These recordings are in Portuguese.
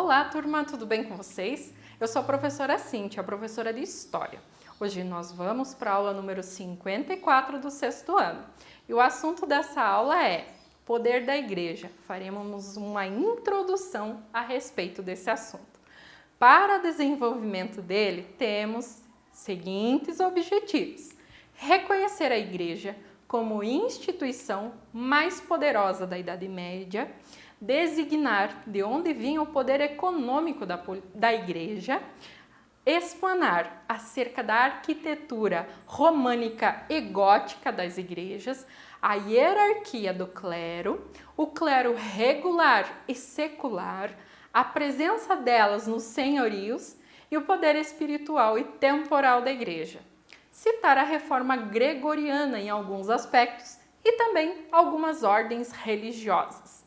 Olá, turma, tudo bem com vocês? Eu sou a professora Cíntia, a professora de História. Hoje nós vamos para a aula número 54 do sexto ano. E o assunto dessa aula é Poder da Igreja. Faremos uma introdução a respeito desse assunto. Para o desenvolvimento dele, temos seguintes objetivos: reconhecer a Igreja como instituição mais poderosa da Idade Média, designar de onde vinha o poder econômico da Igreja, explanar acerca da arquitetura românica e gótica das igrejas, a hierarquia do clero, o clero regular e secular, a presença delas nos senhorios e o poder espiritual e temporal da igreja. Citar a reforma gregoriana em alguns aspectos e também algumas ordens religiosas.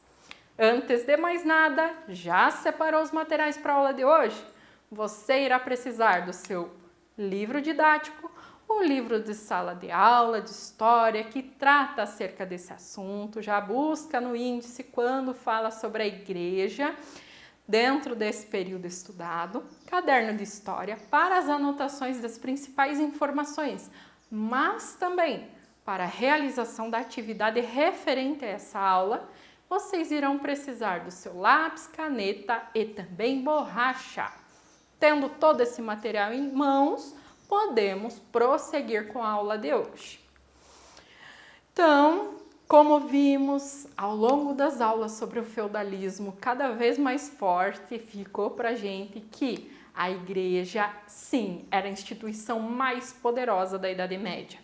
Antes de mais nada, já separou os materiais para a aula de hoje? Você irá precisar do seu livro didático, um livro de sala de aula, de história, que trata acerca desse assunto, já busca no índice quando fala sobre a igreja, dentro desse período estudado, caderno de história para as anotações das principais informações, mas também para a realização da atividade referente a essa aula, vocês irão precisar do seu lápis, caneta e também borracha. Tendo todo esse material em mãos, podemos prosseguir com a aula de hoje. Então, como vimos ao longo das aulas sobre o feudalismo, cada vez mais forte ficou para a gente que a igreja, sim, era a instituição mais poderosa da Idade Média.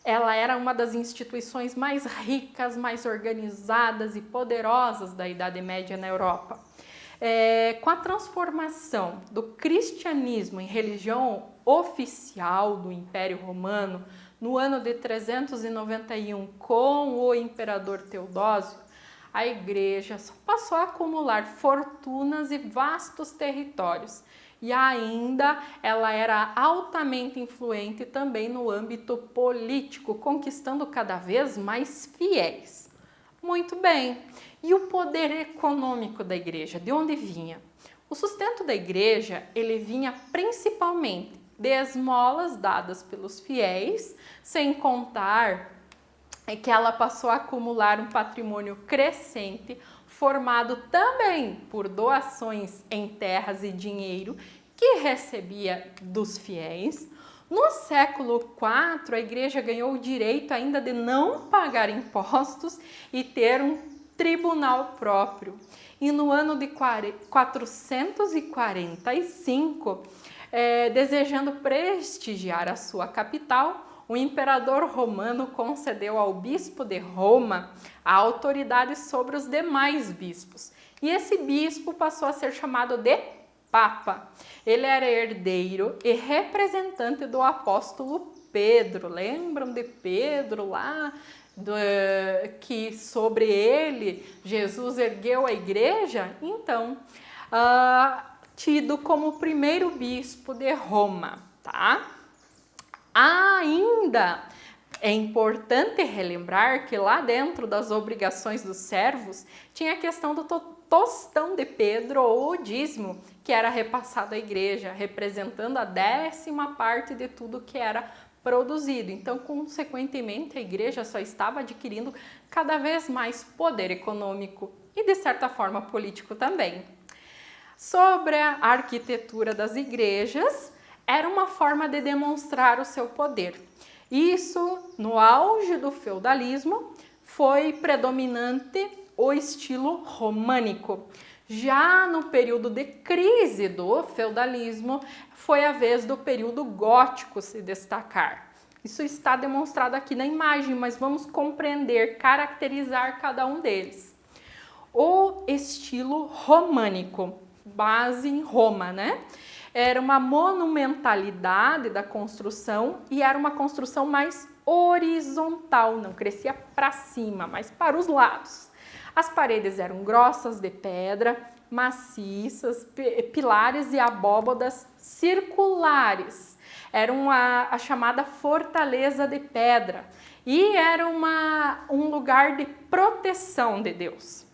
Ela era uma das instituições mais ricas, mais organizadas e poderosas da Idade Média na Europa. Com a transformação do cristianismo em religião oficial do Império Romano, no ano de 391, com o imperador Teodósio, a igreja passou a acumular fortunas e vastos territórios. E ainda ela era altamente influente também no âmbito político, conquistando cada vez mais fiéis. Muito bem, e o poder econômico da igreja, de onde vinha? O sustento da igreja, ele vinha principalmente de esmolas dadas pelos fiéis, sem contar que ela passou a acumular um patrimônio crescente, formado também por doações em terras e dinheiro que recebia dos fiéis. No século IV, a igreja ganhou o direito ainda de não pagar impostos e ter um tribunal próprio. E no ano de 445, desejando prestigiar a sua capital, o imperador romano concedeu ao bispo de Roma a autoridade sobre os demais bispos. E esse bispo passou a ser chamado de Papa. Ele era herdeiro e representante do apóstolo Pedro. Lembram de Pedro lá? Que sobre ele Jesus ergueu a igreja? Então, tido como o primeiro bispo de Roma, tá? Ainda é importante relembrar que lá dentro das obrigações dos servos tinha a questão do tostão de Pedro ou o dízimo, que era repassado à igreja, representando a 10ª parte de tudo que era produzido. Então, consequentemente, a igreja só estava adquirindo cada vez mais poder econômico e, de certa forma, político também. Sobre a arquitetura das igrejas, era uma forma de demonstrar o seu poder. Isso, no auge do feudalismo, foi predominante o estilo românico. Já no período de crise do feudalismo, foi a vez do período gótico se destacar. Isso está demonstrado aqui na imagem, mas vamos compreender, caracterizar cada um deles. O estilo românico, base em Roma, né? Era uma monumentalidade da construção e era uma construção mais horizontal, não crescia para cima, mas para os lados. As paredes eram grossas de pedra, maciças, pilares e abóbadas circulares. Era a chamada fortaleza de pedra e era um lugar de proteção de Deus.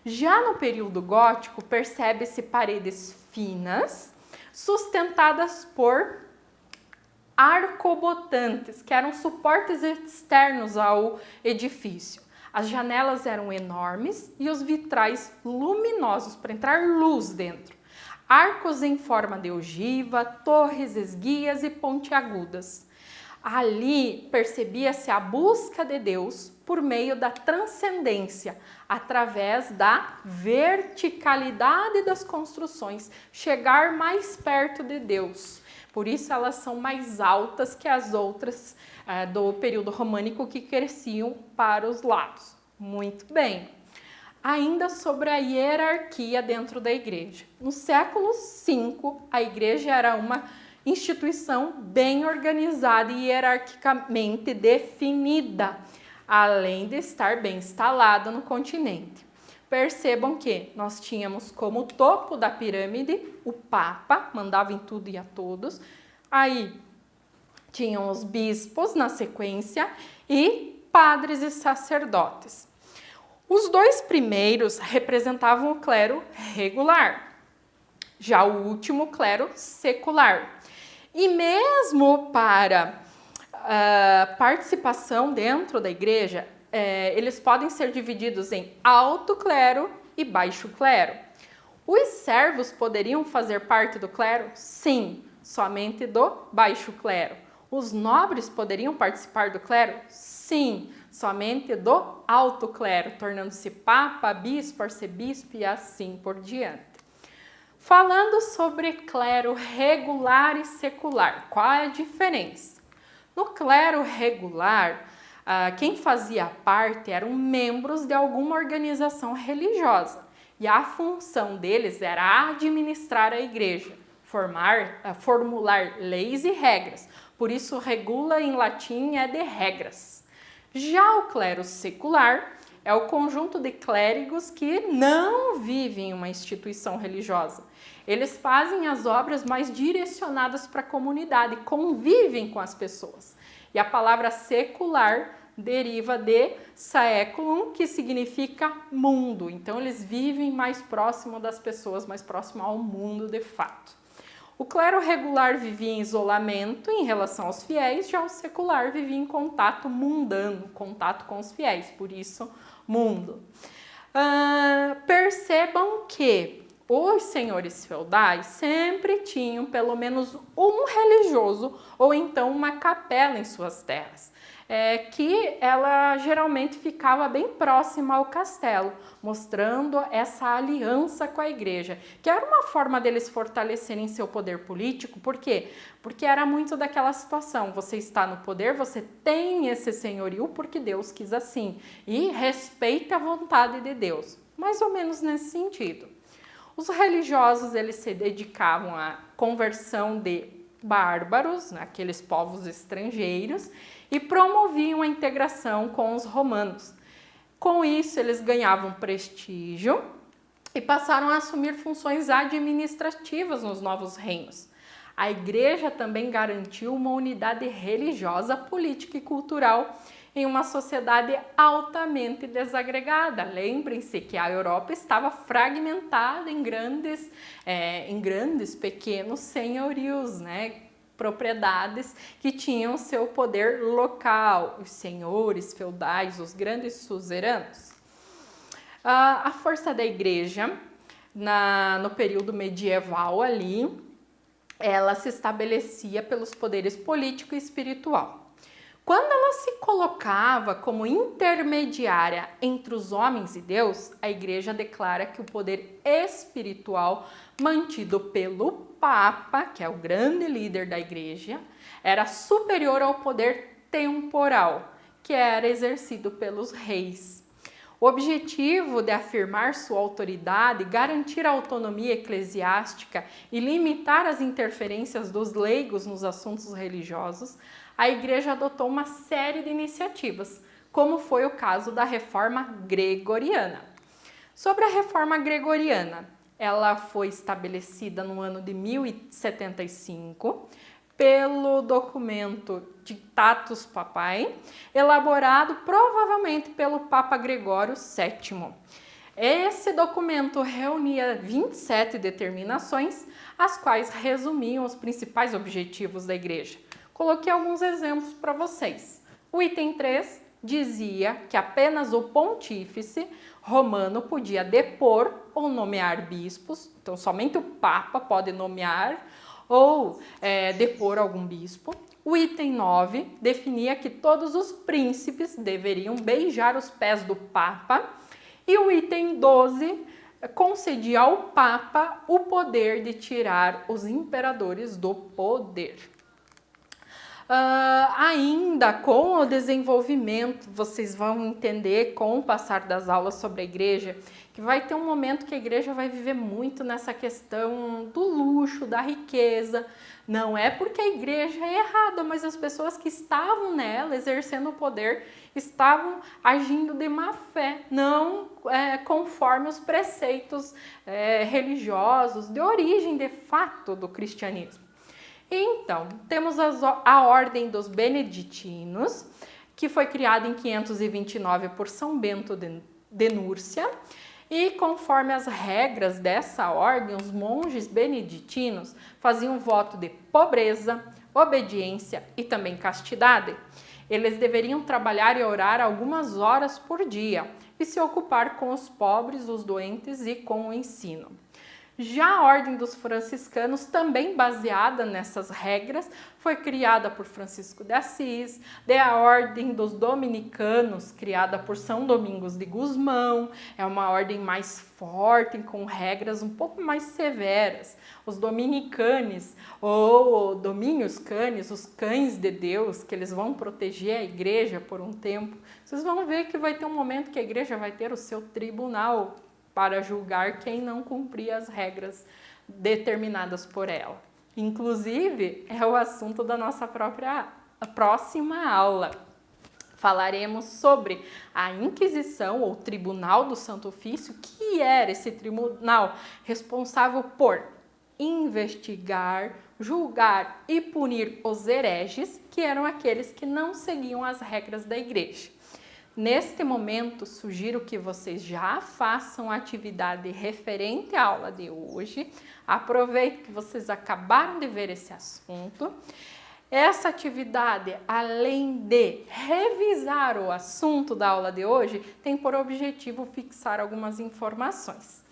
Já no período gótico, percebe-se paredes finas, sustentadas por arcobotantes, que eram suportes externos ao edifício. As janelas eram enormes e os vitrais luminosos para entrar luz dentro. Arcos em forma de ogiva, torres esguias e pontiagudas. Ali percebia-se a busca de Deus por meio da transcendência, através da verticalidade das construções, chegar mais perto de Deus. Por isso elas são mais altas que as outras do período românico que cresciam para os lados. Muito bem. Ainda sobre a hierarquia dentro da igreja. No século V, a igreja era uma instituição bem organizada e hierarquicamente definida, além de estar bem instalada no continente. Percebam que nós tínhamos como topo da pirâmide o Papa, mandava em tudo e a todos. Aí tinham os bispos na sequência e padres e sacerdotes. Os dois primeiros representavam o clero regular, já o último, o clero secular. E mesmo para participação dentro da igreja, eles podem ser divididos em alto clero e baixo clero. Os servos poderiam fazer parte do clero? Sim, somente do baixo clero. Os nobres poderiam participar do clero? Sim, somente do alto clero, tornando-se papa, bispo, arcebispo e assim por diante. Falando sobre clero regular e secular, qual é a diferença? No clero regular, quem fazia parte eram membros de alguma organização religiosa e a função deles era administrar a igreja, formular leis e regras. Por isso, regula em latim é de regras. Já o clero secular é o conjunto de clérigos que não vivem em uma instituição religiosa. Eles fazem as obras mais direcionadas para a comunidade, convivem com as pessoas. E a palavra secular deriva de saeculum, que significa mundo. Então, eles vivem mais próximo das pessoas, mais próximo ao mundo de fato. O clero regular vivia em isolamento em relação aos fiéis, já o secular vivia em contato mundano, contato com os fiéis, por isso mundo. Percebam que os senhores feudais sempre tinham pelo menos um religioso ou então uma capela em suas terras, que ela geralmente ficava bem próxima ao castelo, mostrando essa aliança com a igreja, que era uma forma deles fortalecerem seu poder político. Por quê? Porque era muito daquela situação, você está no poder, você tem esse senhorio porque Deus quis assim, e respeita a vontade de Deus, mais ou menos nesse sentido. Os religiosos, eles se dedicavam à conversão de bárbaros, né, aqueles povos estrangeiros, e promoviam a integração com os romanos. Com isso, eles ganhavam prestígio e passaram a assumir funções administrativas nos novos reinos. A igreja também garantiu uma unidade religiosa, política e cultural em uma sociedade altamente desagregada. Lembrem-se que a Europa estava fragmentada em grandes, pequenos senhorios, né? Propriedades que tinham seu poder local, os senhores feudais, os grandes suzeranos. A força da igreja, no período medieval ali, ela se estabelecia pelos poderes político e espiritual. Quando ela se colocava como intermediária entre os homens e Deus, a igreja declara que o poder espiritual mantido pelo Papa, que é o grande líder da igreja, era superior ao poder temporal, que era exercido pelos reis. O objetivo de afirmar sua autoridade, garantir a autonomia eclesiástica e limitar as interferências dos leigos nos assuntos religiosos, a igreja adotou uma série de iniciativas, como foi o caso da Reforma Gregoriana. Sobre a Reforma Gregoriana, ela foi estabelecida no ano de 1075 pelo documento Dictatus Papae, elaborado provavelmente pelo Papa Gregório VII. Esse documento reunia 27 determinações, as quais resumiam os principais objetivos da igreja. Coloquei alguns exemplos para vocês. O item 3 dizia que apenas o pontífice romano podia depor ou nomear bispos, então somente o Papa pode nomear ou depor algum bispo. O item 9 definia que todos os príncipes deveriam beijar os pés do Papa. E o item 12 concedia ao Papa o poder de tirar os imperadores do poder. Ainda com o desenvolvimento, vocês vão entender com o passar das aulas sobre a igreja, que vai ter um momento que a igreja vai viver muito nessa questão do luxo, da riqueza. Não é porque a igreja é errada, mas as pessoas que estavam nela, exercendo o poder, estavam agindo de má fé, não conforme os preceitos religiosos de origem, de fato, do cristianismo. Então, temos a Ordem dos Beneditinos, que foi criada em 529 por São Bento de Núrcia, e conforme as regras dessa ordem, os monges beneditinos faziam voto de pobreza, obediência e também castidade. Eles deveriam trabalhar e orar algumas horas por dia e se ocupar com os pobres, os doentes e com o ensino. Já a Ordem dos Franciscanos, também baseada nessas regras, foi criada por Francisco de Assis, a Ordem dos Dominicanos, criada por São Domingos de Gusmão, é uma ordem mais forte, com regras um pouco mais severas. Os dominicanes, ou dominus canis, os cães de Deus, que eles vão proteger a igreja por um tempo. Vocês vão ver que vai ter um momento que a igreja vai ter o seu tribunal para julgar quem não cumpria as regras determinadas por ela. Inclusive, é o assunto da nossa próxima aula. Falaremos sobre a Inquisição, ou Tribunal do Santo Ofício, que era esse tribunal responsável por investigar, julgar e punir os hereges, que eram aqueles que não seguiam as regras da igreja. Neste momento, sugiro que vocês já façam a atividade referente à aula de hoje. Aproveito que vocês acabaram de ver esse assunto. Essa atividade, além de revisar o assunto da aula de hoje, tem por objetivo fixar algumas informações.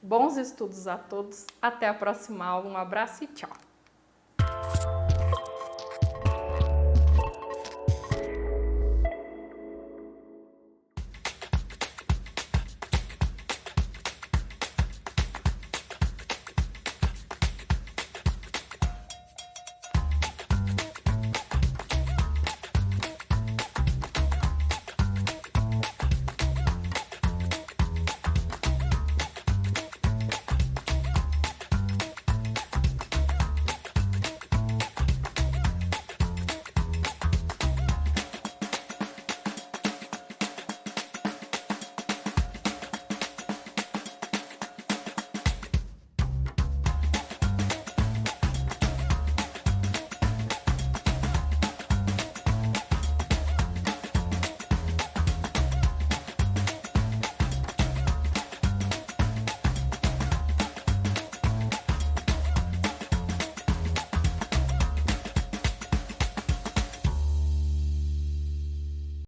Bons estudos a todos, até a próxima aula, um abraço e tchau!